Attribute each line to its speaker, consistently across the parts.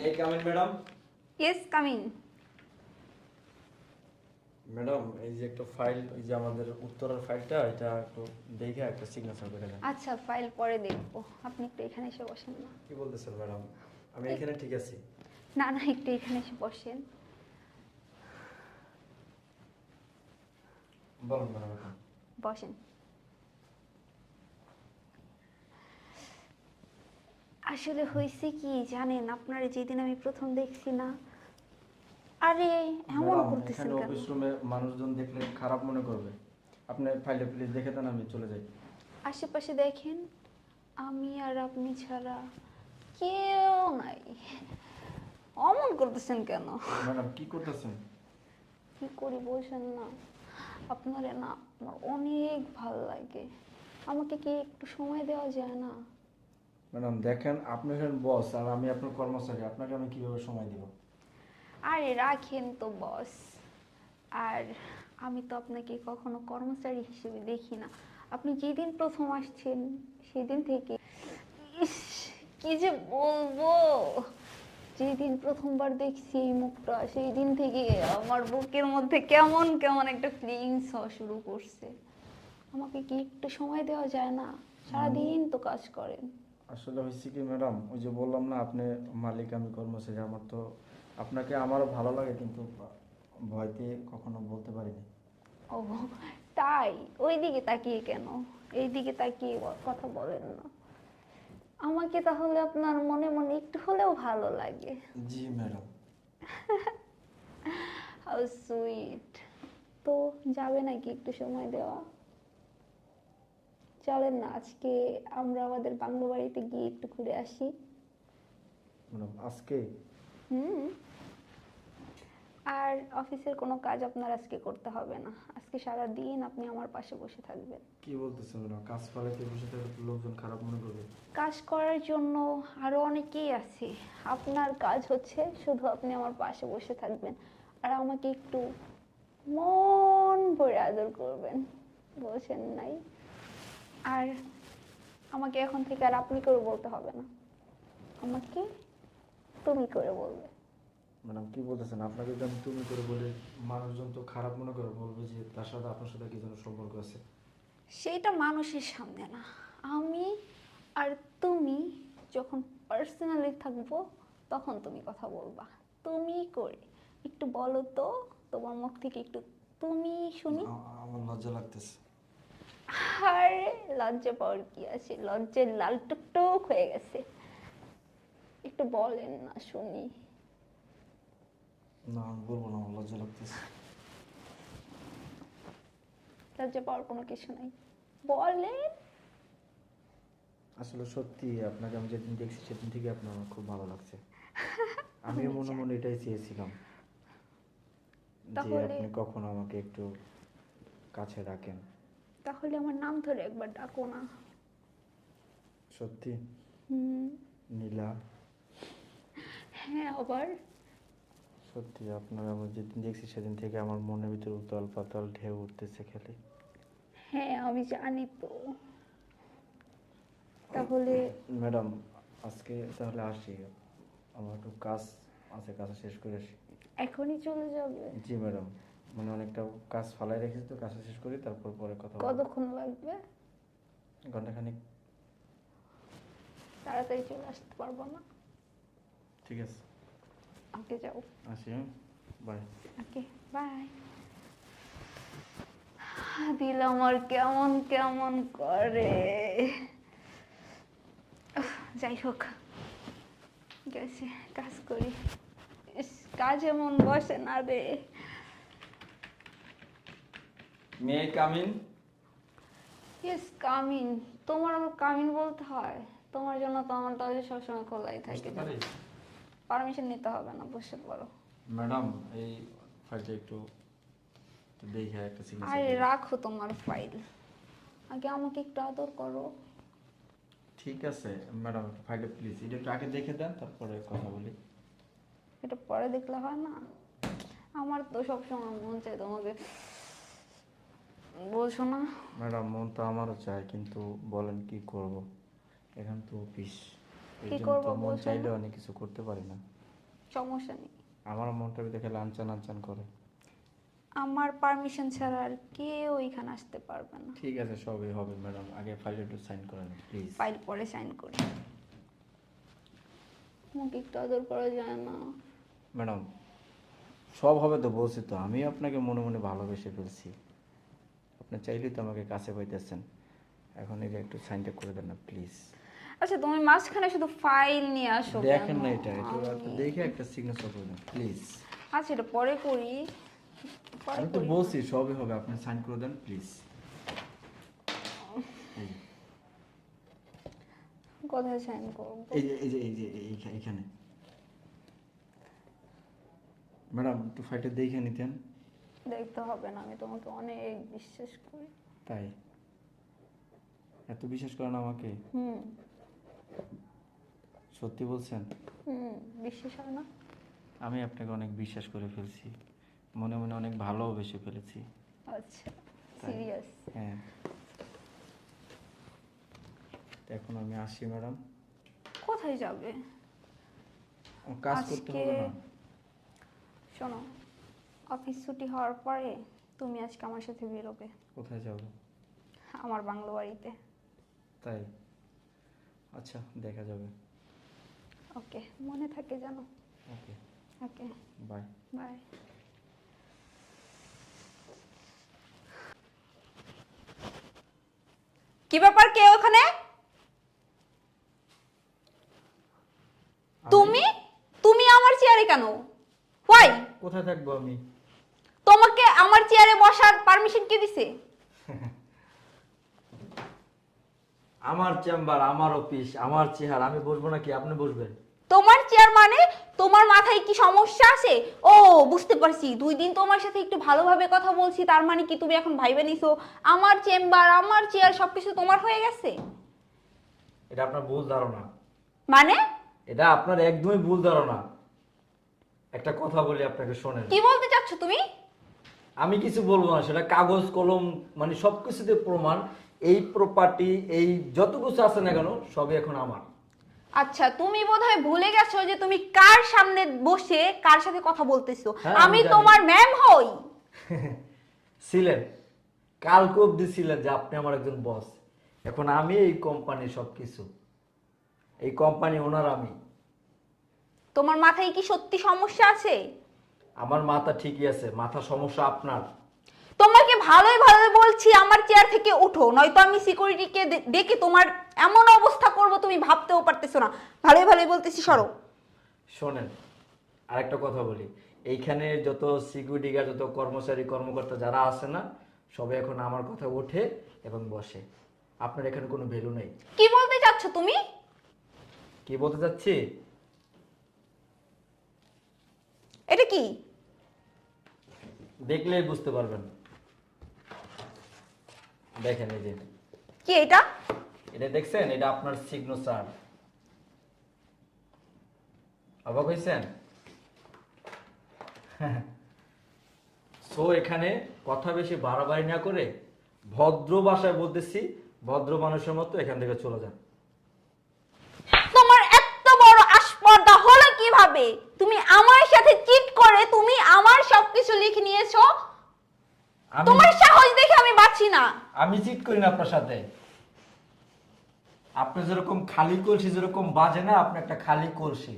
Speaker 1: এই come in madam.
Speaker 2: Yes coming.
Speaker 1: Madam এই যে একটা ফাইল, এই যে আমাদের উত্তরের ফাইলটা, এটা একটু দেখে একটা সিগনেচার করে দেন।
Speaker 2: আচ্ছা ফাইল পরে দেখবো, আপনি একটু এখানে এসে বসেন না।
Speaker 1: কি বলতেছেন ম্যাডাম? আমি এখানে ঠিক আছি।
Speaker 2: না না, একটু এখানে এসে বসেন।
Speaker 1: বলুন ম্যাডাম এখন।
Speaker 2: বসেন। আসলে হয়েছে কি জানেন, আপনার যেদিন আমি প্রথম দেখছি না, আরে এমন
Speaker 1: ম্যাডাম
Speaker 2: করতেছেন
Speaker 1: এখানে
Speaker 2: কেন?
Speaker 1: অফিস রুমে মানুষজন দেখলে খারাপ মনে করবে। আপনি ফাইলটা প্লিজ দেখে দেন, আমি চলে যাই।
Speaker 2: আশেপাশে দেখেন, আমি আর আপনি ছাড়া কেউ নাই। অমন করতেছেন কেন?
Speaker 1: ম্যাডাম কি করতেছেন?
Speaker 2: কি করি বলছেন না? আপনারে না আমার অনেক ভাল লাগে। আমাকে কি একটু সময় দেওয়া যায় না?
Speaker 1: ম্যাডাম দেখেন, আপনি হলেন বস আর আমি আপনার কর্মচারী, আপনাকে আমি কিভাবে সময় দিব?
Speaker 2: আরে রাখেন তো বস। আর আমি তো আপনাকে কখনো কর্মচারী হিসেবে দেখি না। আপনি যেদিন প্রথম আসছেন সেদিন থেকে, ইস, কি যে বলবো, যেদিন প্রথমবার দেখছি এই মুখটা সেই দিন থেকে আমার বুকের মধ্যে কেমন কেমন একটা ফিলিংস হওয়া শুরু করছে। আমাকে কি একটু সময় দেওয়া যায় না? সারাদিন তো কাজ করেন।
Speaker 1: আসলে হয়েছে কি ম্যাডাম, ওই যে বললাম না, আপনি মালিক আমি কর্মচারী, আমার তো আপনাকে আমারও ভালো লাগে, কিন্তু ভয়তে কখনো বলতে পারিনি।
Speaker 2: ও তাই? ওই দিকে তাকিয়ে কেন? এই দিকে তাকিয়ে কথা বলেন না। আমাকে তাহলে আপনার মনে মনে একটু হলেও ভালো লাগে।
Speaker 1: জি ম্যাডাম।
Speaker 2: How sweet. তো যাবে নাকি একটু সময় দেওয়া? চলেন না আজকে আমরা আমাদের বাংলো বাড়িতে গিয়ে একটু ঘুরে আসি।
Speaker 1: ম্যাডাম আজকে?
Speaker 2: হুম। আর অফিসের কোনো কাজ আপনার আজকে করতে হবে না। আজকে সারা দিন আপনি আমার পাশে বসে থাকবেন।
Speaker 1: কি বলতেছেন ম্যাডাম? কাজ ফালাইতে বসে থাকলে তো লোকজন খারাপ মনে করবে।
Speaker 2: কাজ করার জন্য আরো অনেকেই আছে। আপনার কাজ হচ্ছে শুধু আপনি আমার পাশে বসে থাকবেন আর আমাকে একটু মন ভরে আদর করবেন। বলছেন নাই? আর আমাকে এখন থেকে আর আপনি করে বলতে হবে না, আমাকে তুমি করে বলবে।
Speaker 1: ম্যাডাম কি বলতেছেন? আপনাকে যদি আমি তুমি করে বলে, মানুষজন তো খারাপ মনে করে, বলবে যে তার সাথে আপনার সাথে কি যেন সম্পর্ক আছে।
Speaker 2: সেইটা মানুষের সামনে না, আমি আর তুমি যখন পার্সোনালি থাকবো তখন তুমি কথা বলবা তুমি করে। একটু বলো তো, তোমার মুখ থেকে একটু তুমি শুনি।
Speaker 1: আমার লজ্জা লাগতেছে।
Speaker 2: আরে লজ্জা পাওয়ার কি আছে, লজ্জায় লাল টুকটুক হয়ে গেছে। একটু বলেন না শুনি।
Speaker 1: না আমি বলবো না, আমার লজ্জা লাগতেছে।
Speaker 2: লজ্জা পাওয়ার কোনো কিছু নাই, বলেন।
Speaker 1: আসলে সত্যি আপনাকে আমি যেদিন দেখছি সেদিন থেকে আপনার আমার খুব ভালো লাগছে। আমিও
Speaker 2: আমি
Speaker 1: মনে
Speaker 2: জানি।
Speaker 1: মনে এটাই চেয়েছিলাম, যে
Speaker 2: তাহলে
Speaker 1: আপনি কখনো আমাকে একটু কাছে রাখেন।
Speaker 2: তাহলে আমার নাম ধরে একবার ডাকো না।
Speaker 1: সত্যি?
Speaker 2: হুম।
Speaker 1: নীলা?
Speaker 2: হ্যাঁ আবার।
Speaker 1: সত্যি আপনার আমি যেদিন দেখছি সেদিন থেকে আমার মনের ভিতরে উতাল পাতাল ঢেউ উঠতেছে খেলে।
Speaker 2: হ্যাঁ আমি জানি তো। তাহলে
Speaker 1: ম্যাডাম আজকে তাহলে আসি, আমার একটু কাজ আছে, কাজটা শেষ করে আসি।
Speaker 2: এখনই চলে যাবে?
Speaker 1: জি ম্যাডাম, মানে অনেকটা কাজ ফালাই রেখেছি, তো কাজটা শেষ করি তারপর পরে কথা বলবো।
Speaker 2: কতক্ষণ লাগবে?
Speaker 1: ঘন্টাখানিক।
Speaker 2: তাড়াতাড়ি চলে আসতে পারবো না?
Speaker 1: ঠিক আছে,
Speaker 2: ওকে যাও।
Speaker 1: আসি, বাই।
Speaker 2: Okay bye. দিল আমার কেমন কেমন করে। যাই হোক, গেছে, কাজ করি। ইস, কাজ এমন বসে না রে।
Speaker 1: May I come in?
Speaker 2: Yes come in. তোমার আমার কামিন বলতে হয়? তোমার জন্য তো আমার দরজা সবসময় খোলাই থাকে। পারমিশন নিতে হবে না, বসে পড়ো।
Speaker 1: ম্যাডাম এই ফাইলটা একটু দেখে একটা সিগনেচার
Speaker 2: আরে
Speaker 1: দিন।
Speaker 2: রাখো তোমার ফাইল, আগে আমাকে একটু আদর করো।
Speaker 1: ঠিক আছে ম্যাডাম, ফাইলটা প্লিজ এটা একটু আগে দেখে দেন, তারপরে কথা বলি।
Speaker 2: এটা পরে দেখলে হয় না? আমার তো সবসময় মন চায় তোমাকে, বলছো না?
Speaker 1: ম্যাডাম মন তো আমারও চায়, কিন্তু বলেন কি করব, এখন তো অফিস, এই
Speaker 2: কি
Speaker 1: জন্য তো
Speaker 2: করবো
Speaker 1: মন
Speaker 2: বলছো
Speaker 1: চাইলে
Speaker 2: না?
Speaker 1: অনেক কিছু করতে পারি না।
Speaker 2: সমস্যা নেই।
Speaker 1: আমার মনটা দেখে লাঞ্ছান লাঞ্ছান করে।
Speaker 2: আমার পারমিশন ছাড়া আর কেউ এখানে আসতে পারবে না।
Speaker 1: ঠিক আছে, সবই হবে ম্যাডাম, আগে ফাইলে একটু সাইন করে নিন প্লিজ।
Speaker 2: ফাইল পরে সাইন করি। মুখে একটু আদর করা যায় না?
Speaker 1: ম্যাডাম সব হবে তো, বলছি তো, আমি আপনাকে মনে মনে ভালোবেসে ফেলছি। আপনি চাইলেই তো আমাকে কাছে পাইতেছেন। এখন এটা একটু সাইনটা করে দেন না প্লিজ।
Speaker 2: আচ্ছা তুমি মাঝখানে শুধু ফাইল নিয়ে আসো
Speaker 1: দেখেন
Speaker 2: কেন?
Speaker 1: না এটা, একটু দেখে একটা সিগনেচার করে দেন প্লিজ।
Speaker 2: আচ্ছা এটা পরে করি, পরে
Speaker 1: আমি তো
Speaker 2: করি।
Speaker 1: বলছি সবই হবে, আপনি সাইন করে দেন প্লিজ।
Speaker 2: কোথায় সাইন করব?
Speaker 1: এই যে এই যে এই যে এইখানে। ম্যাডাম একটু ফাইলটা দেখে নিতেন।
Speaker 2: দেখতে হবে না, আমি তোমাকে অনেক বিশ্বাস করি।
Speaker 1: তাই এত বিশ্বাস করেন আমাকে?
Speaker 2: হুম
Speaker 1: সত্যি বলছেন?
Speaker 2: হুম, বিশ্বাস হয় না?
Speaker 1: আমি আপনাকে অনেক বিশ্বাস করে ফেলছি, মনে মনে অনেক ভালোবেসে ফেলেছি।
Speaker 2: আচ্ছা সিরিয়াস?
Speaker 1: হ্যাঁ। তো এখন আমি আসি ম্যাডাম।
Speaker 2: কোথায় যাবে?
Speaker 1: আমার কাজ করতে
Speaker 2: আজকে
Speaker 1: হবে না?
Speaker 2: শোনো, অফিস ছুটি হওয়ার পরে তুমি আজকে আমার সাথে বেরোবে
Speaker 1: কোথায় যাব?
Speaker 2: আমার বাংলো বাড়িতে।
Speaker 1: তাই? আচ্ছা, দেখা যাবে।
Speaker 2: ওকে, মনে থাকে জানো?
Speaker 1: ওকে,
Speaker 2: ওকে,
Speaker 1: বাই।
Speaker 2: বাই। কি ব্যাপার, কে ওখানে? তুমি তুমি আমার চেয়ারে কেন? হোয়াই?
Speaker 1: কোথায় থাকবো আমি?
Speaker 2: তোমাকে আমার চেয়ারে বসার পারমিশন কে দিছে?
Speaker 1: আমার চেম্বার, আমার অফিস, আমার চেহারা, আমি বসবো নাকি আপনি বসবেন?
Speaker 2: তোমার চেয়ার মানে তোমার মাথায় কি সমস্যা আছে? ও বুঝতে পারছি, 2 দিন তোমার সাথে একটু ভালোভাবে কথা বলছি, তার মানে কি তুমি এখন ভাইবে নিছো আমার চেম্বার, আমার চেয়ার সবকিছু তোমার হয়ে গেছে?
Speaker 1: এটা আপনার ভুল ধারণা।
Speaker 2: মানে?
Speaker 1: এটা আপনার একদমই ভুল ধারণা। একটা কথা বলি আপনাকে, শোনেন।
Speaker 2: কি বলতে চাচ্ছ তুমি?
Speaker 1: আমি কিছু বলবো না, সেটা কাগজ কলম মানে সবকিছুতে প্রমাণ। এই প্রপার্টি, এই যত কিছু আছে না কেন, সবই এখন আমার।
Speaker 2: আচ্ছা তুমি বোধহয় ভুলে গেছো যে তুমি কার সামনে বসে কার সাথে কথা বলতেছো।
Speaker 1: হ্যাঁ,
Speaker 2: আমি
Speaker 1: আমি জানি।
Speaker 2: তোমার ম্যাম হই।
Speaker 1: ছিলেন, কালকে অব্দি ছিলেন যে আপনি আমার একজন বস। এখন আমি এই কোম্পানির সবকিছু, এই কোম্পানি ওনার আমি।
Speaker 2: তোমার মাথায় কি সত্যি সমস্যা আছে?
Speaker 1: আমার মাথা ঠিকই আছে, মাথা সমস্যা আপনার।
Speaker 2: তোমাকে ভালোই ভালো বলছি আমার চেয়ার থেকে উঠো, নয়তো আমি সিকিউরিটিকে ডেকে তোমার এমন অবস্থা করব তুমি ভাবতেও পারতেছো না। ভালোই ভালোই বলতেছি, সরো।
Speaker 1: শোনেন, আরেকটা কথা বলি, এইখানে যত সিকিউরিটি গার্ড, যত কর্মচারী কর্মকর্তা যারা আছে না, সবাই এখন আমার কথা ওঠে এবং বসে। আপনার এখানে কোনো ভ্যালু নেই।
Speaker 2: কি বলতে চাচ্ছ তুমি?
Speaker 1: কি বলতে চাচ্ছি?
Speaker 2: এটা কি?
Speaker 1: দেখলেই বুঝতে পারবেন। দেখেন এই যে,
Speaker 2: কি এটা?
Speaker 1: এটা দেখছেন? এটা আপনার সিগনেচার। অবাক হয়েছেন? সো এখানে কথা বেশি বাড়াবাড়ি না করে ভদ্র ভাষায় বলতেছি, ভদ্র মানুষের মতো এখান থেকে চলে যান।
Speaker 2: তোমার এত বড় আসপর্দা হলো কিভাবে? তুমি আমার সাথে চিট করে তুমি আমার সবকিছু লিখে নিয়েছো। তোমার সাহস দেখে আমি বাঁচি না।
Speaker 1: আমি চিট করি না আপনার সাথে। আপনি যেরকম খালি কলসি যেরকম বাজে না, আপনি একটা খালি কলসি।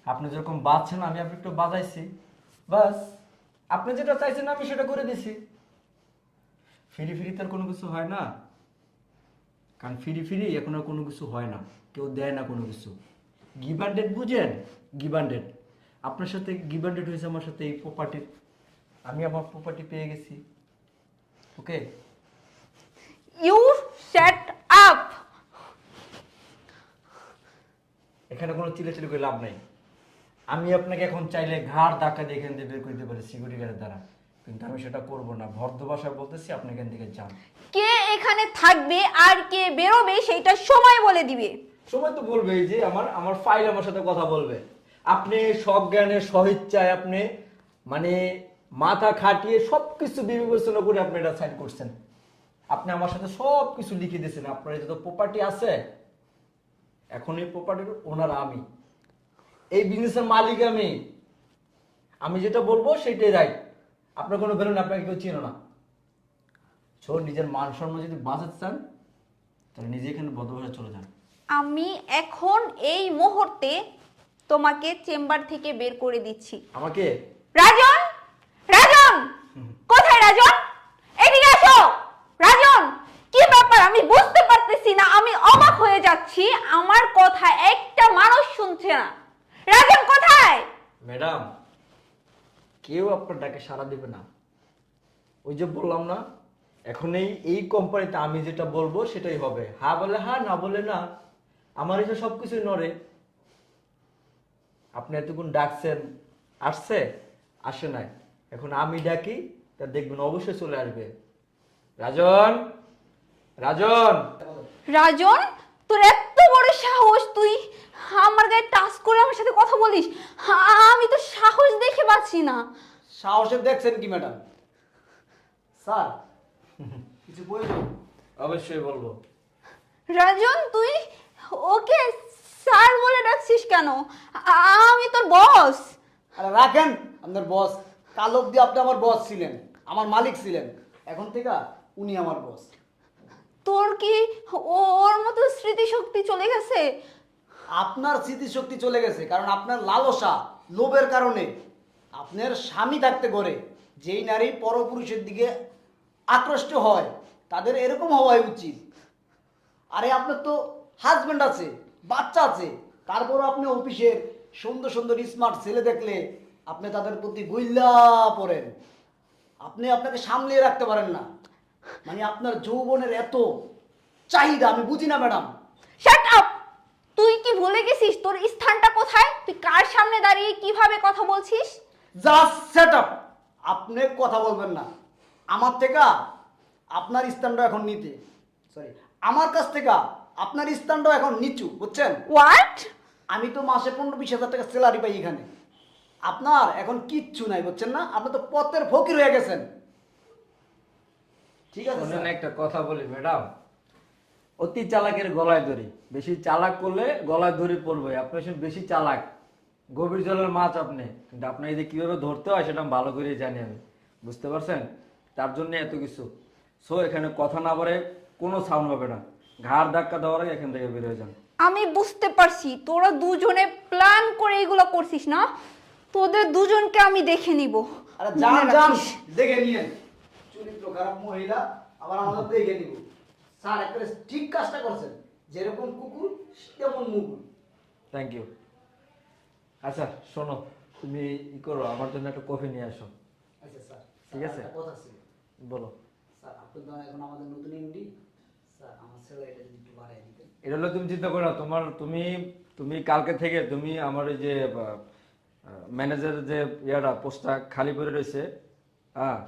Speaker 1: আপনি যেরকম বাজছেন, আমি আপনি একটু বাজাইছি, বাস। আপনি যেটা চাইছেন আমি সেটা করে দিছি। ফিরি ফিরি তার কোনো কিছু হয় না, কারণ ফিরি ফিরি এখন আর কোনো কিছু হয় না, কেউ দেয় না কোনো কিছু। গিভান্ডেড বুঝেন? গিভান্ডেড। আপনার সাথে গিভান্ডেড হয়েছে আমার সাথে এই প্রপার্টির। আমি আমার প্রপার্টি পেয়ে গেছি। ওকে,
Speaker 2: ইউ শাট আপ।
Speaker 1: এখানে কোনো চিলেচিলি করে লাভ নাই। আমি আপনাকে এখন চাইলে ঘাড় ধাক্কা দিয়ে এখান থেকে বের করে দিতে পারি সিকিউরিটি গার্ডের দ্বারা, কিন্তু আমি সেটা করব না। ভদ্র ভাষায় বলতেছি, আপনি এখান থেকে যান।
Speaker 2: কে এখানে থাকবে আর কে বেরোবে সেটা সময় বলে দিবে।
Speaker 1: সময় তো বলবে, এই যে আমার আমার ফাইল আমার সাথে কথা বলবে। আপনি সজ্ঞানে সহিচ্ছায় আপনি মানে মাথা খাটিয়ে সবকিছু বিবেচনা করে আপনি এটা সাইন করছেন। আপনি আমার সাথে সবকিছু লিখে দিয়েছেন। আপনার যত প্রপার্টি আছে, এখন এই প্রপার্টির ওনার আমি। এই বিজনেসের মালিক আমি। আমি যেটা বলবো সেটাই রাইট। আপনার কোনো বেরোন, আপনাকে কেউ চিনো না। সো নিজের মান সম্মান যদি বাঁচাতে চান তাহলে নিজে এখানে ভদ্রভাবে চলে যান।
Speaker 2: আমি এখন এই মুহূর্তে তোমাকে চেম্বার থেকে বের করে দিচ্ছি।
Speaker 1: আমাকে?
Speaker 2: রাজন, রাজন, কোথায় রাজন? এদিকে আসো। রাজন, কি ব্যাপার আমি বুঝতে পারতেছি না, আমি অবাক হয়ে যাচ্ছি, আমার কথা একটা মানুষ শুনছে না। রাজন কোথায়?
Speaker 1: ম্যাডাম, কেউ আপনার ডাকে সাড়া দেবে না। ওই যে বললাম না, এখন এই কোম্পানিতে আমি যেটা বলবো সেটাই হবে। হ্যাঁ বলে হ্যাঁ, না বলে না। আমার এসে সবকিছুই নড়ে। আপনি এতক্ষণ ডাকছেন, আসছে? আসে নাই। এখন আমি ডাকি, তা দেখবেন অবশ্যই চলে আসবে। রাজন, রাজন।
Speaker 2: রাজন, তোর এত বড় সাহস, তুই আমার গায়ে টাচ করে আমার সাথে কথা বলিস? আমি তো সাহস দেখে পাচ্ছি না।
Speaker 3: সাহসে দেখছেন কি ম্যাডাম? স্যার কিছু বলবেন?
Speaker 1: অবশ্যই বলবো।
Speaker 2: রাজন, তুই ওকে স্যার বলে ডাকছিস কেন? আমি তোর বস।
Speaker 3: আরে রাখেন আপনার বস। কাল অব্দি আপনি আমার বস ছিলেন, আমার মালিক ছিলেন। এখন থেকে উনি আমার বস।
Speaker 2: তোর কি ওর মতো স্মৃতিশক্তি চলে গেছে?
Speaker 3: আপনার স্মৃতিশক্তি চলে গেছে কারণ আপনার লালসা, লোভের কারণে। আপনার স্বামী থাকতে করে যেই নারী পরপুরুষের দিকে আকৃষ্ট হয় তাদের এরকম হওয়াই উচিত। আরে আপনার তো হাজবেন্ড আছে, বাচ্চা আছে, তারপরও আপনি অফিসের সুন্দর সুন্দর স্মার্ট ছেলে দেখলে আপনি তাদের প্রতি গুইল্লা পড়েন। আপনি আপনাকে সামলিয়ে রাখতে পারেন না। মানে আপনার যৌবনের এত চাহিদা আমি বুঝি না ম্যাডাম।
Speaker 2: Shut up! তুই কি ভুলে গেছিস তোর স্থানটা কোথায়? তুই কার সামনে দাঁড়িয়ে কিভাবে কথা বলছিস?
Speaker 3: Just set up. আপনি কথা বলবেন না। আমার থেকে আপনার স্থানটা এখন নিতে, সরি, আমার কাছ থেকে আপনার স্থানটাও এখন নিচু, বুঝছেন?
Speaker 2: হোয়াট?
Speaker 3: আমি তো মাসে 15-20 হাজার টাকা স্যালারি পাই এখানে। আপনার এখন কিচ্ছু নাই, বুঝছেন না? আপনি তো পথের ফকির হয়ে গেছেন। ঠিক আছে
Speaker 1: শোনেন,
Speaker 3: স্যার?
Speaker 1: একটা কথা বলি ম্যাডাম, অতি চালাকের গলায় দড়ি। বেশি চালাক করলে গলায় দড়ি পড়বে। আপনি আসলে বেশি চালাক, গভীর জলের মাছ আপনি। কিন্তু আপনার এই যে কিভাবে ধরতে হয় সেটা আমি ভালো করেই জানি আমি। বুঝতে পারছেন? তার জন্য এত কিছু। সো এখানে কথা না বলে কোনো সাউন্ড হবে না। ঘাড় ধাক্কা দেওয়ার আগে এখান থেকে বের হয়ে যান।
Speaker 2: আমি বুঝতে পারছি তোরা দুজনে প্ল্যান করে এগুলো করছিস না। তোদের দুজনকে আমি দেখে নিব।
Speaker 3: আরে
Speaker 2: মনে
Speaker 3: যান যান,
Speaker 2: রাখিস।
Speaker 3: দেখে নিয়েন। চরিত্র খারাপ মহিলা আবার আমাদের দেখে নিব। স্যার একটা ঠিক কাজটা করছেন। যেরকম কুকুর তেমন মুকুর।
Speaker 1: Thank you. আচ্ছা শোনো, তুমি ই করো, আমার জন্য একটা কফি নিয়ে আসো।
Speaker 3: আচ্ছা স্যার,
Speaker 1: ঠিক আছে।
Speaker 3: একটা কথা ছিল।
Speaker 1: বলো।
Speaker 3: স্যার আপনি তো এখন আমাদের নতুন এমডি। স্যার আমার স্যালারিটা যদি একটু বাড়ায় দিতেন।
Speaker 1: এটা হলো, তুমি চিন্তা করো না। তুমি তুমি কালকে থেকে তুমি আমার এই যে ম্যানেজারের যে পোস্টটা খালি পড়ে রয়েছে, হ্যাঁ,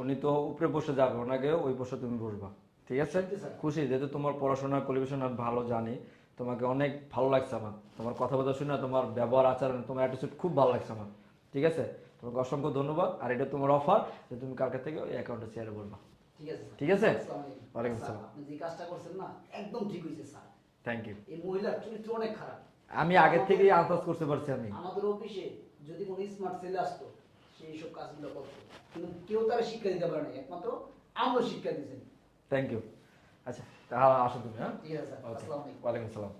Speaker 1: উনি তো উপরে বসে যাবে, ওনাকে ওই পোস্টে তুমি বসবা। ঠিক আছে?
Speaker 3: সত্যি স্যার?
Speaker 1: খুশি, যেহেতু তোমার পড়াশোনা কোয়ালিফিকেশন আমি ভালো জানি, তোমাকে অনেক ভালো লাগছে আমার। তোমার কথাবার্তা শুনে, তোমার ব্যবহার আচরণ, তোমার অ্যাটিটিউড খুব ভালো লাগছে আমার। ঠিক আছে? তোমাকে অসংখ্য ধন্যবাদ। আর এটা তোমার অফার যে তুমি কালকে থেকে ওই অ্যাকাউন্টে শেয়ারে বলবা।
Speaker 3: ঠিক আছে স্যার।
Speaker 1: ঠিক আছে?
Speaker 3: আসসালামু আলাইকুম।
Speaker 1: ওয়ালাইকুম
Speaker 3: স্যার,
Speaker 1: আসসালাম।
Speaker 3: আপনি যে কাজটা করছেন না একদম ঠিক হয়েছে স্যার।
Speaker 1: Thank you.
Speaker 3: এই মহিলার চরিত্র অনেক খারাপ।
Speaker 1: আমি আগে থেকেই আন্দাজ করতে পারছি আমি।
Speaker 3: আমাদের অফিসে যদি কোনো স্মার্ট ছেলে আসতো সেই সব কাজগুলো করতো, কিন্তু কেউ তারা শিক্ষা দিতে পারে না, একমাত্র আমরা শিক্ষা দিয়েছেন।
Speaker 1: Thank you. আচ্ছা তাহলে আসো তুমি। হ্যাঁ,
Speaker 3: ঠিক আছে স্যার,
Speaker 1: ওকে,
Speaker 3: আসসালামু আলাইকুম।
Speaker 1: ওয়ালাইকুম আসসালাম।